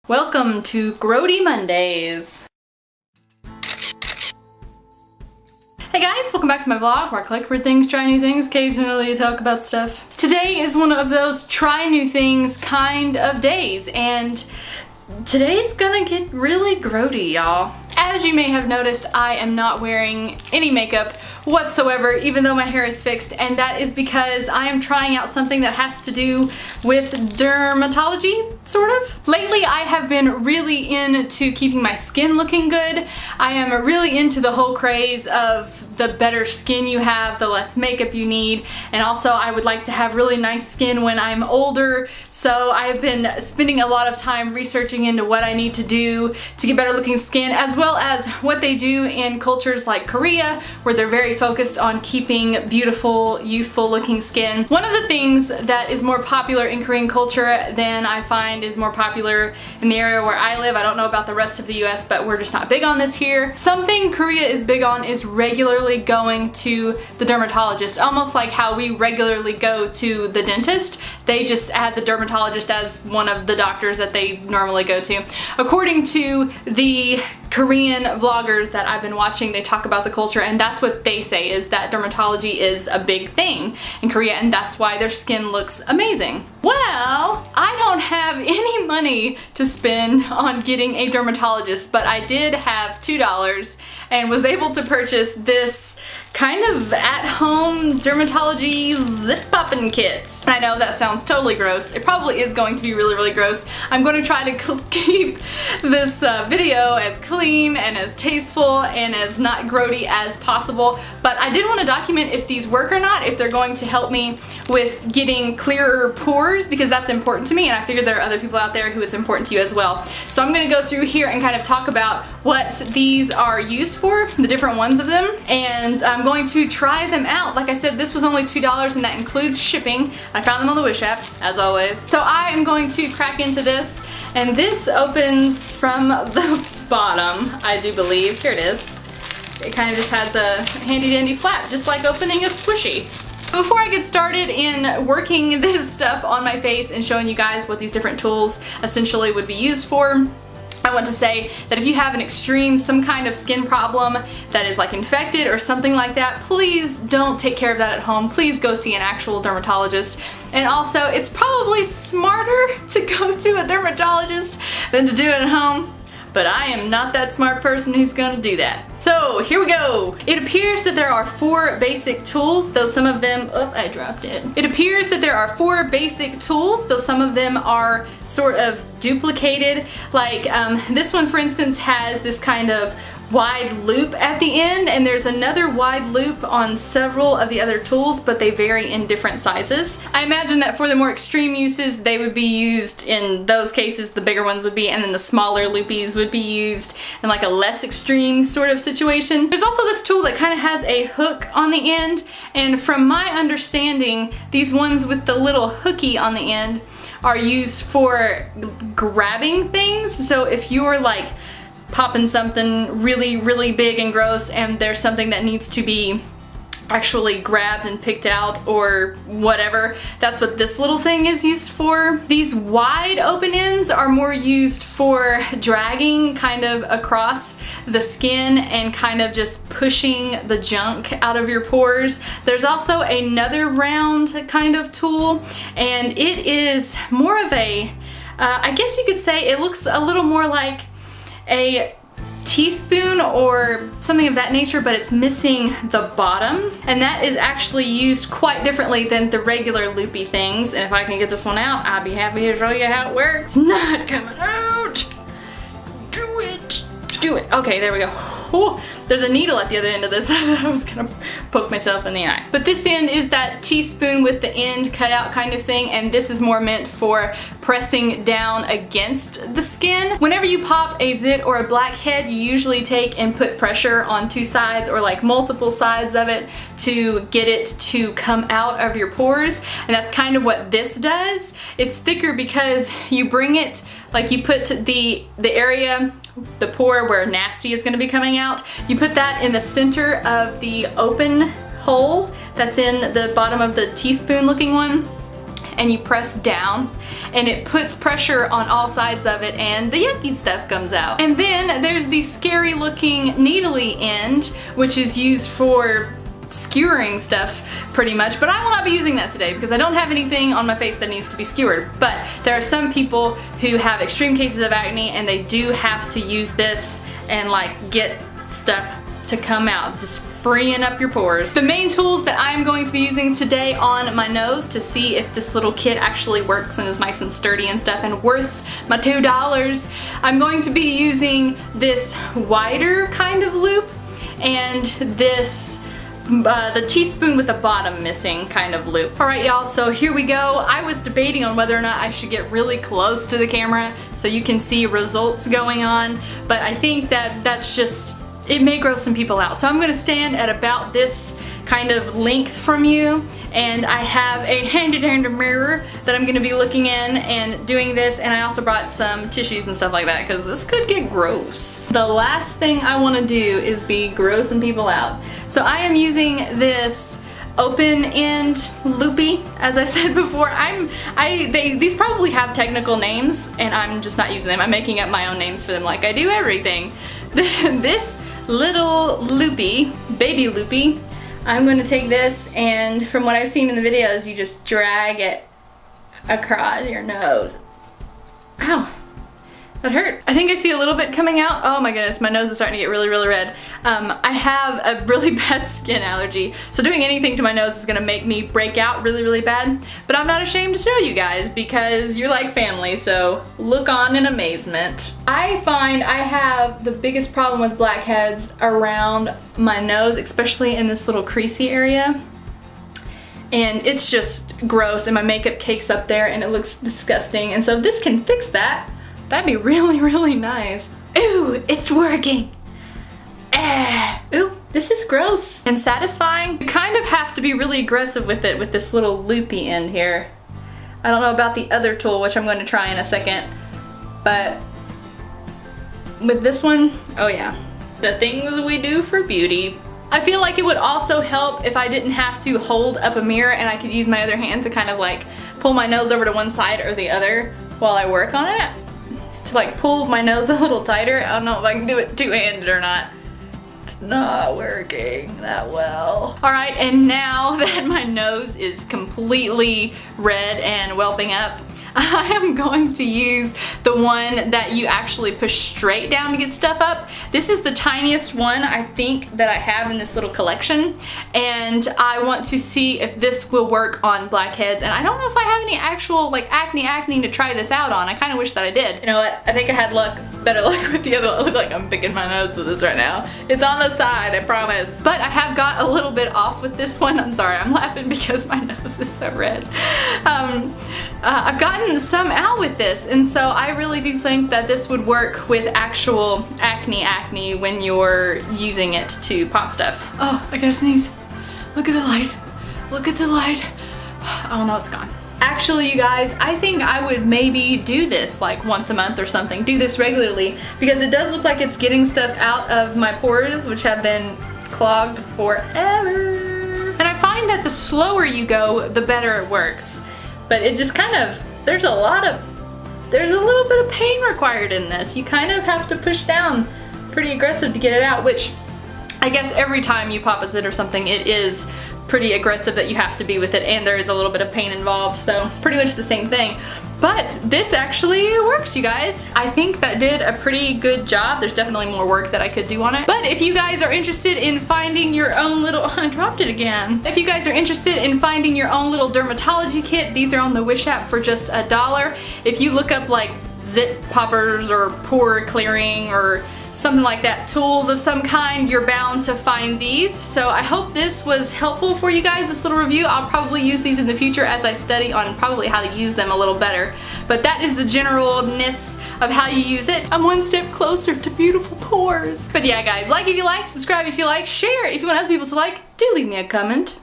Welcome to Grody Mondays. Hey guys, welcome back to my vlog where I collect weird things, try new things, occasionally talk about stuff. Today is one of those try new things kind of days, and today's gonna get really grody, y'all. As you may have noticed, I am not wearing any makeup whatsoever, even though my hair is fixed, and that is because I am trying out something that has to do with dermatology, sort of. Lately, I have been really into keeping my skin looking good. I am really into the whole craze of the better skin you have, the less makeup you need, and also I would like to have really nice skin when I'm older, so I've been spending a lot of time researching into what I need to do to get better looking skin, as well as what they do in cultures like Korea, where they're very focused on keeping beautiful, youthful looking skin. One of the things that is more popular in Korean culture than I find is more popular in the area where I live, I don't know about the rest of the US, but we're just not big on this here. Something Korea is big on is regularly going to the dermatologist, almost like how we regularly go to the dentist. They just add the dermatologist as one of the doctors that they normally go to. According to the Korean vloggers that I've been watching, they talk about the culture, and that's what they say, is that dermatology is a big thing in Korea, and that's why their skin looks amazing. Well, I don't have any money to spend on getting a dermatologist, but I did have $2 and was able to purchase this kind of at-home dermatology zip-popping kits. I know that sounds totally gross. It probably is going to be really, really gross. I'm going to try to keep this video as clean and as tasteful and as not grody as possible, but I did want to document if these work or not, if they're going to help me with getting clearer pores, because that's important to me, and I figured there are other people out there who it's important to you as well. So I'm going to go through here and kind of talk about what these are used for, the different ones of them, and I'm going to try them out. Like I said, this was only $2 and that includes shipping. I found them on the Wish app, as always. So I am going to crack into this, and this opens from the bottom, I do believe. Here it is. It kind of just has a handy dandy flap, just like opening a squishy. Before I get started in working this stuff on my face and showing you guys what these different tools essentially would be used for, I want to say that if you have an extreme, some kind of skin problem that is like infected or something like that, please don't take care of that at home. Please go see an actual dermatologist. And also, it's probably smarter to go to a dermatologist than to do it at home, but I am not that smart person who's gonna do that. So here we go. It appears that there are 4 basic tools, though some of them, oh, I dropped it. It appears that there are 4 basic tools, though some of them are sort of duplicated. Like this one, for instance, has this kind of wide loop at the end, and there's another wide loop on several of the other tools, but they vary in different sizes. I imagine that for the more extreme uses, they would be used in those cases, the bigger ones would be, and then the smaller loopies would be used in like a less extreme sort of situation. There's also this tool that kind of has a hook on the end, and from my understanding, these ones with the little hooky on the end are used for grabbing things. So if you're like popping something really, really big and gross and there's something that needs to be actually grabbed and picked out or whatever, that's what this little thing is used for. These wide open ends are more used for dragging kind of across the skin and kind of just pushing the junk out of your pores. There's also another round kind of tool, and it is more of a, I guess you could say it looks a little more like a teaspoon or something of that nature, but it's missing the bottom, and that is actually used quite differently than the regular loopy things. And if I can get this one out, I'll be happy to show you how it works. It's not coming out. Do it. Do it. Okay, there we go. Oh, there's a needle at the other end of this. I was gonna poke myself in the eye. But this end is that teaspoon with the end cut out kind of thing, and this is more meant for pressing down against the skin. Whenever you pop a zit or a blackhead, you usually take and put pressure on 2 sides or like multiple sides of it to get it to come out of your pores, and that's kind of what this does. It's thicker because you bring it, like you put the area, the pore where nasty is going to be coming out, you put that in the center of the open hole that's in the bottom of the teaspoon looking one, and you press down, and it puts pressure on all sides of it and the yucky stuff comes out. And then there's the scary looking needly end, which is used for skewering stuff pretty much, but I will not be using that today because I don't have anything on my face that needs to be skewered. But there are some people who have extreme cases of acne and they do have to use this and like get stuff to come out. It's just freeing up your pores. The main tools that I'm going to be using today on my nose to see if this little kit actually works and is nice and sturdy and stuff and worth my $2, I'm going to be using this wider kind of loop and this the teaspoon with the bottom missing kind of loop. Alright y'all, so here we go. I was debating on whether or not I should get really close to the camera so you can see results going on, but I think that that's just, it may gross some people out. So I'm going to stand at about this kind of length from you, and I have a handy dandy mirror that I'm going to be looking in and doing this, and I also brought some tissues and stuff like that because this could get gross. The last thing I want to do is be grossing people out. So I am using this open end loopy, as I said before. These probably have technical names and I'm just not using them. I'm making up my own names for them like I do everything. This little loopy, baby loopy, I'm going to take this, and from what I've seen in the videos, you just drag it across your nose. Ow, that hurt. I think I see a little bit coming out. Oh my goodness, my nose is starting to get really, really red. I have a really bad skin allergy, so doing anything to my nose is gonna make me break out really, really bad. But I'm not ashamed to show you guys because you're like family, so look on in amazement. I find I have the biggest problem with blackheads around my nose, especially in this little creasy area. And it's just gross, and my makeup cakes up there and it looks disgusting. And so if this can fix that, that'd be really, really nice. Ooh, it's working. Ooh, this is gross and satisfying. You kind of have to be really aggressive with it with this little loopy end here. I don't know about the other tool, which I'm going to try in a second, but with this one, oh yeah, the things we do for beauty. I feel like it would also help if I didn't have to hold up a mirror and I could use my other hand to kind of like pull my nose over to one side or the other while I work on it. To like pull my nose a little tighter. I don't know if I can do it two-handed or not. Not working that well. Alright, and now that my nose is completely red and whelping up, I am going to use the one that you actually push straight down to get stuff up. This is the tiniest one I think that I have in this little collection, and I want to see if this will work on blackheads. And I don't know if I have any actual like acne to try this out on. I kind of wish that I did. You know what? I think I had better luck with the other one. I look like I'm picking my nose with this right now. It's on the side, I promise. But I have got a little bit off with this one. I'm sorry, I'm laughing because my nose is so red. I've gotten some out with this, and so I really do think that this would work with actual acne when you're using it to pop stuff. Oh, I gotta sneeze. Look at the light. Look at the light. Oh no, it's gone. Actually, you guys, I think I would maybe do this like once a month or something. Do this regularly because it does look like it's getting stuff out of my pores, which have been clogged forever. And I find that the slower you go, the better it works. But it just kind of, there's a little bit of pain required in this. You kind of have to push down pretty aggressive to get it out, which I guess every time you pop a zit or something, it is pretty aggressive that you have to be with it, and there is a little bit of pain involved, so pretty much the same thing. But this actually works, you guys. I think that did a pretty good job. There's definitely more work that I could do on it. But if you guys are interested in finding your own little, I dropped it again. If you guys are interested in finding your own little dermatology kit, these are on the Wish app for just $1. If you look up like zit poppers or pore clearing or something like that, tools of some kind, you're bound to find these. So I hope this was helpful for you guys, this little review. I'll probably use these in the future as I study on probably how to use them a little better. But that is the generalness of how you use it. I'm one step closer to beautiful pores. But yeah guys, like if you like, subscribe if you like, share if you want other people to like, do leave me a comment.